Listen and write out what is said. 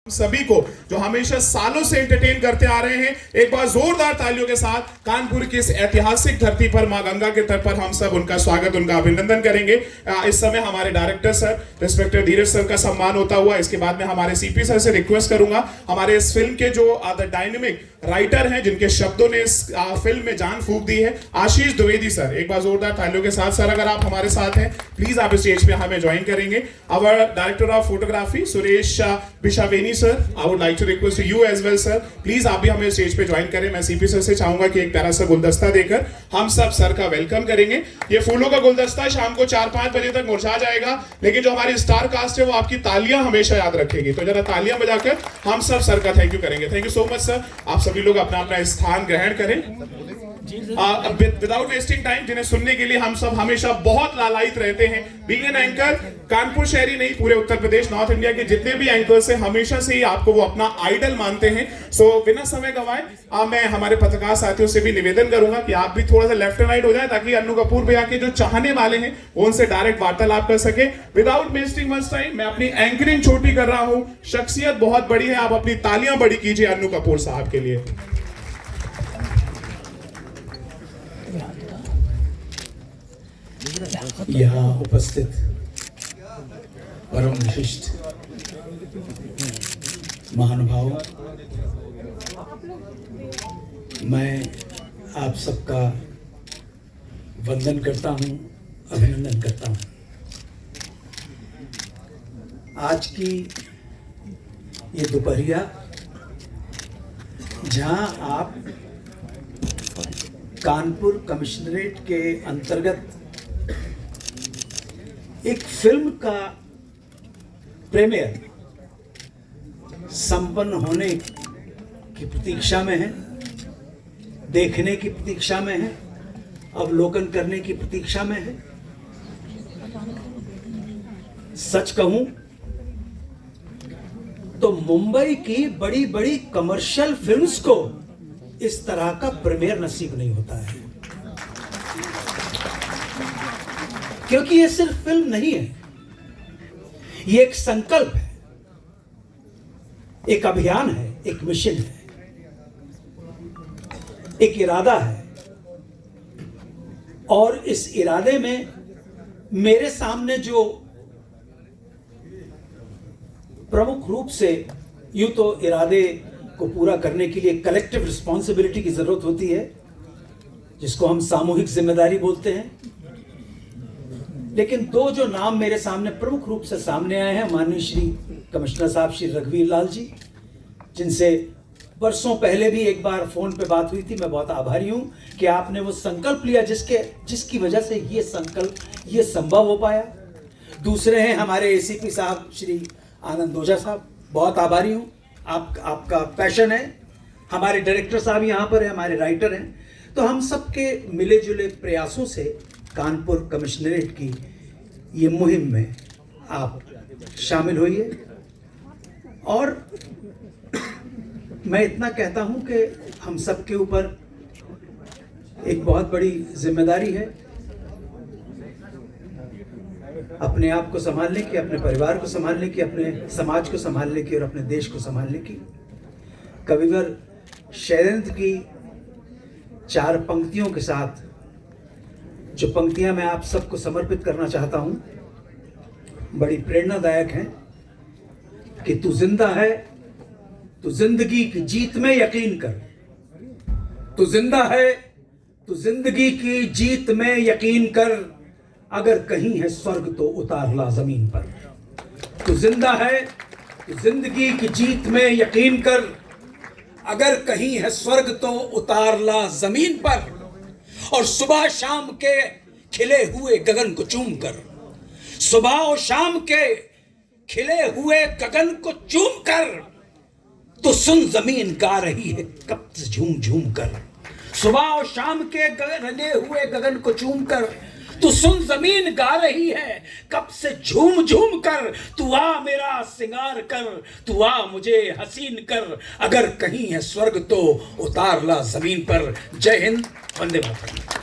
सभी को जो हमेशा सालों से एंटरटेन करते आ रहे हैं, एक बार जोरदार तालियों के साथ कानपुर की इस ऐतिहासिक धरती पर मां गंगा के तट पर हम सब उनका स्वागत, उनका अभिनंदन करेंगे। इस समय हमारे डायरेक्टर सर, रिस्पेक्टेड धीरज सर का सम्मान होता हुआ इसके बाद में हमारे सीपी सर से रिक्वेस्ट करूंगा, हमारे इस फिल्म के जो डायनेमिक राइटर हैं, जिनके शब्दों ने इस फिल्म में जान फूंक दी है, आशीष द्विवेदी सर, एक बार जोरदार तालियों के साथ। सर अगर आप हमारे साथ हैं प्लीज आप स्टेज पे हमें ज्वाइन करेंगे। Our director of photography Suresh Bishaveni sir, I would like to request you as well sir, please आप भी हमें स्टेज पे ज्वाइन करें। मैं सीपी सर से चाहूंगा कि एक प्यारा सा गुलदस्ता देकर हम सब सर का वेलकम करेंगे। ये फूलों का गुलदस्ता शाम को 4-5 बजे तक मुरझा जाएगा, लेकिन जो हमारी स्टार कास्ट है वो आपकी तालियां हमेशा याद रखेगी। तो जरा तालियां बजाकर हम सब सर का थैंक यू करेंगे। Thank you so much sir. आप सभी लोग अपना अपना स्थान ग्रहण करें। विदाउट वेस्टिंग टाइम, जिन्हें सुनने के लिए हम सब हमेशा बहुत लालायित रहते हैं, बीइंग एन एंकर, कानपुर शहरी नहीं पूरे उत्तर प्रदेश नॉर्थ इंडिया के जितने भी एंकर्स हैं हमेशा से ही आपको वो अपना आइडल मानते हैं। सो बिना समय गवाए मैं हमारे पत्रकार साथियों से भी निवेदन करूंगा कि आप भी थोड़ा सा लेफ्ट एंड राइट हो जाए, ताकि अन्नू कपूर भैया के जो चाहने वाले हैं वो उनसे डायरेक्ट वार्तालाप कर सके। विदाउट वेस्टिंग मच टाइम, मैं अपनी एंकरिंग छोटी कर रहा हूं, शख्सियत बहुत बड़ी है, आप अपनी तालियां बड़ी कीजिए अन्नू कपूर साहब के लिए। यहाँ उपस्थित परम विशिष्ट महानुभाव, मैं आप सबका वंदन करता हूँ, अभिनंदन करता हूँ। आज की ये दोपहरिया जहाँ आप कानपुर कमिश्नरेट के अंतर्गत एक फिल्म का प्रीमियर संपन्न होने की प्रतीक्षा में है, देखने की प्रतीक्षा में है, अवलोकन करने की प्रतीक्षा में है। सच कहूं तो मुंबई की बड़ी बड़ी कमर्शियल फिल्म्स को इस तरह का प्रीमियर नसीब नहीं होता है, क्योंकि ये सिर्फ फिल्म नहीं है, ये एक संकल्प है, एक अभियान है, एक मिशन है, एक इरादा है। और इस इरादे में मेरे सामने जो प्रमुख रूप से, यूं तो इरादे को पूरा करने के लिए कलेक्टिव रिस्पॉन्सिबिलिटी की जरूरत होती है, जिसको हम सामूहिक जिम्मेदारी बोलते हैं, लेकिन दो जो नाम मेरे सामने प्रमुख रूप से सामने आए हैं, माननीय श्री कमिश्नर साहब श्री रघुवीर लाल जी, जिनसे वर्षों पहले भी एक बार फोन पे बात हुई थी। मैं बहुत आभारी हूं कि आपने वो संकल्प लिया जिसकी वजह से ये संकल्प ये संभव हो पाया। दूसरे हैं हमारे एसीपी साहब श्री आनंद ओझा साहब, बहुत आभारी हूं, आपका पैशन है। हमारे डायरेक्टर साहब यहाँ पर हैं, हमारे राइटर हैं। तो हम सबके मिले जुले प्रयासों से कानपुर कमिश्नरेट की ये मुहिम में आप शामिल होइए। और मैं इतना कहता हूं कि हम सबके ऊपर एक बहुत बड़ी जिम्मेदारी है, अपने आप को संभालने की, अपने परिवार को संभालने की, अपने समाज को संभालने की और अपने देश को संभालने की। कविवर शैलेंद्र की 4 पंक्तियों के साथ जो पंक्तियां मैं आप सबको समर्पित करना चाहता हूं, बड़ी प्रेरणादायक हैं कि तू जिंदा है तो जिंदगी की जीत में यकीन कर, तू जिंदा है तो जिंदगी की जीत में यकीन कर, अगर कहीं है स्वर्ग तो उतार ला जमीन पर। तू जिंदा है तो जिंदगी की जीत में यकीन कर, अगर कहीं है स्वर्ग तो उतार ला जमीन पर। और सुबह शाम के खिले हुए गगन को चूम कर, सुबह और शाम के खिले हुए गगन को चूम कर, तो सुन जमीन गा रही है कब से झूम झूम कर। सुबह और शाम के रंगे हुए गगन को चूम कर, तो सुन जमीन गा रही है कब से झूम झूम कर। तू आ मेरा सिंगार कर, तू आ मुझे हसीन कर, अगर कहीं है स्वर्ग तो उतार ला जमीन पर। जय हिंद, वंदे मातरम।